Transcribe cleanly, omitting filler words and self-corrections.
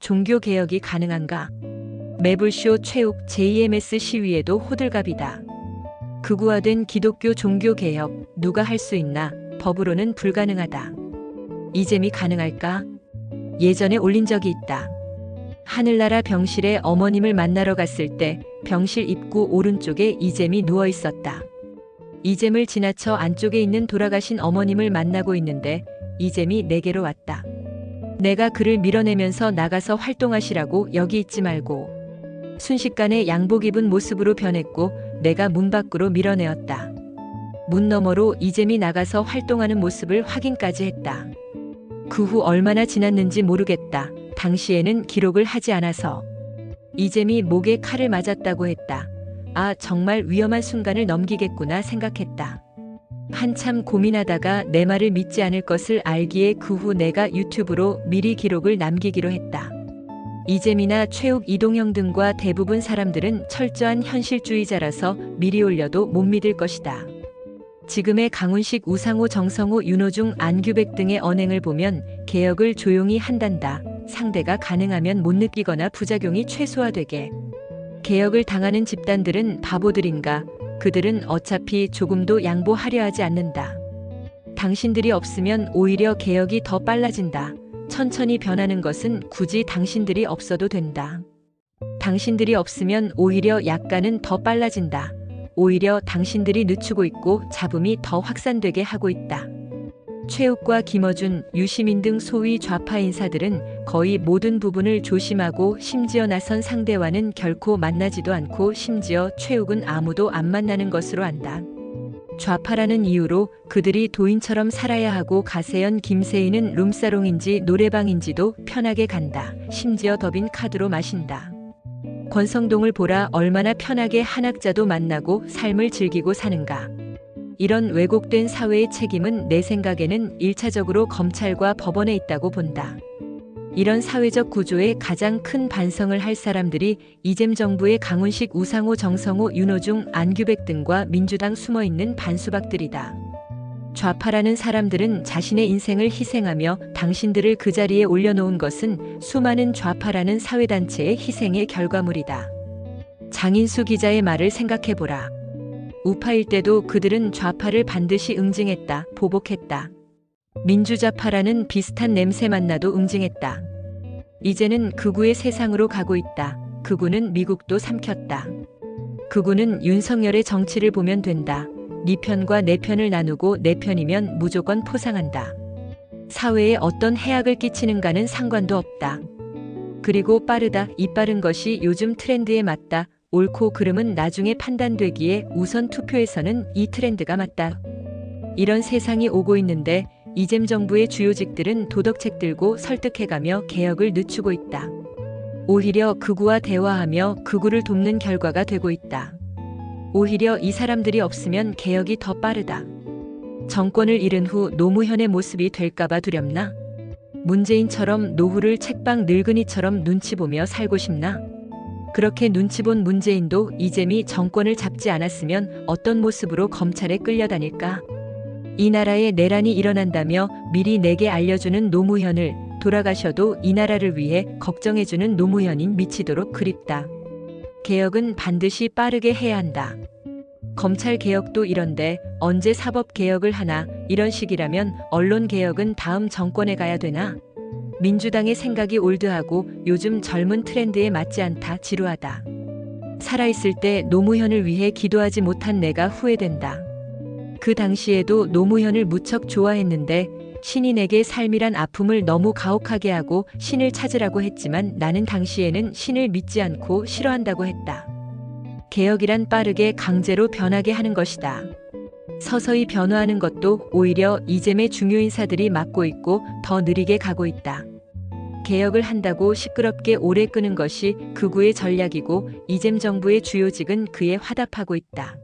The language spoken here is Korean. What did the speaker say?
종교개혁이 가능한가? 매불쇼 최욱 JMS 시위에도 호들갑이다. 극우화된 기독교 종교개혁 누가 할 수 있나? 법으로는 불가능하다. 이잼이 가능할까? 예전에 올린 적이 있다. 하늘나라 병실에 어머님을 만나러 갔을 때 병실 입구 오른쪽에 이잼이 누워 있었다. 이잼을 지나쳐 안쪽에 있는 돌아가신 어머님을 만나고 있는데 이잼이 내게로 왔다. 내가 그를 밀어내면서 나가서 활동하시라고 여기 있지 말고. 순식간에 양복 입은 모습으로 변했고 내가 문 밖으로 밀어내었다. 문 너머로 이잼이 나가서 활동하는 모습을 확인까지 했다. 그 후 얼마나 지났는지 모르겠다. 당시에는 기록을 하지 않아서. 이잼이 목에 칼을 맞았다고 했다. 아, 정말 위험한 순간을 넘기겠구나 생각했다. 한참 고민하다가 내 말을 믿지 않을 것을 알기에 그 후 내가 유튜브로 미리 기록을 남기기로 했다. 이잼이나 최욱 이동형 등과 대부분 사람들은 철저한 현실주의자라서 미리 올려도 못 믿을 것이다. 지금의 강훈식, 우상호, 정성호, 윤호중, 안규백 등의 언행을 보면 개혁을 조용히 한단다. 상대가 가능하면 못 느끼거나 부작용이 최소화되게. 개혁을 당하는 집단들은 바보들인가? 그들은 어차피 조금도 양보하려 하지 않는다. 당신들이 없으면 오히려 개혁이 더 빨라진다. 천천히 변하는 것은 굳이 당신들이 없어도 된다. 당신들이 없으면 오히려 약간은 더 빨라진다. 오히려 당신들이 늦추고 있고 잡음이 더 확산되게 하고 있다. 최욱과 김어준, 유시민 등 소위 좌파 인사들은 거의 모든 부분을 조심하고 심지어 나선 상대와는 결코 만나지도 않고 심지어 최욱은 아무도 안 만나는 것으로 안다. 좌파라는 이유로 그들이 도인처럼 살아야 하고 가세연, 김세희는 룸사롱인지 노래방인지도 편하게 간다. 심지어 더빈 카드로 마신다. 권성동을 보라, 얼마나 편하게 한학자도 만나고 삶을 즐기고 사는가. 이런 왜곡된 사회의 책임은 내 생각에는 1차적으로 검찰과 법원에 있다고 본다. 이런 사회적 구조에 가장 큰 반성을 할 사람들이 이잼 정부의 강훈식, 우상호, 정성호, 윤호중, 안규백 등과 민주당 숨어있는 반수박들이다. 좌파라는 사람들은 자신의 인생을 희생하며 당신들을 그 자리에 올려놓은 것은 수많은 좌파라는 사회단체의 희생의 결과물이다. 장인수 기자의 말을 생각해보라. 우파일 때도 그들은 좌파를 반드시 응징했다, 보복했다. 민주좌파라는 비슷한 냄새만 나도 응징했다. 이제는 극우의 세상으로 가고 있다. 극우는 미국도 삼켰다. 극우는 윤석열의 정치를 보면 된다. 네 편과 내 편을 나누고 내 편이면 무조건 포상한다. 사회에 어떤 해악을 끼치는가는 상관도 없다. 그리고 빠르다. 이 빠른 것이 요즘 트렌드에 맞다. 옳고 그름은 나중에 판단되기에 우선 투표에서는 이 트렌드가 맞다. 이런 세상이 오고 있는데 이잼 정부의 주요직들은 도덕책 들고 설득해가며 개혁을 늦추고 있다. 오히려 극우와 대화하며 극우를 돕는 결과가 되고 있다. 오히려 이 사람들이 없으면 개혁이 더 빠르다. 정권을 잃은 후 노무현의 모습이 될까봐 두렵나? 문재인처럼 노후를 책방 늙은이처럼 눈치 보며 살고 싶나? 그렇게 눈치 본 문재인도 이잼이 정권을 잡지 않았으면 어떤 모습으로 검찰에 끌려다닐까? 이 나라에 내란이 일어난다며 미리 내게 알려주는 노무현을, 돌아가셔도 이 나라를 위해 걱정해주는 노무현인 미치도록 그립다. 개혁은 반드시 빠르게 해야 한다. 검찰 개혁도 이런데 언제 사법 개혁을 하나? 이런 식이라면 언론 개혁은 다음 정권에 가야 되나? 민주당의 생각이 올드하고 요즘 젊은 트렌드에 맞지 않다. 지루하다. 살아있을 때 노무현을 위해 기도하지 못한 내가 후회된다. 그 당시에도 노무현을 무척 좋아했는데 신이 내게 삶이란 아픔을 너무 가혹하게 하고 신을 찾으라고 했지만 나는 당시에는 신을 믿지 않고 싫어한다고 했다. 개혁이란 빠르게 강제로 변하게 하는 것이다. 서서히 변화하는 것도 오히려 이잼의 중요 인사들이 맡고 있고 더 느리게 가고 있다. 개혁을 한다고 시끄럽게 오래 끄는 것이 극우의 전략이고 이잼 정부의 주요직은 그에 화답하고 있다.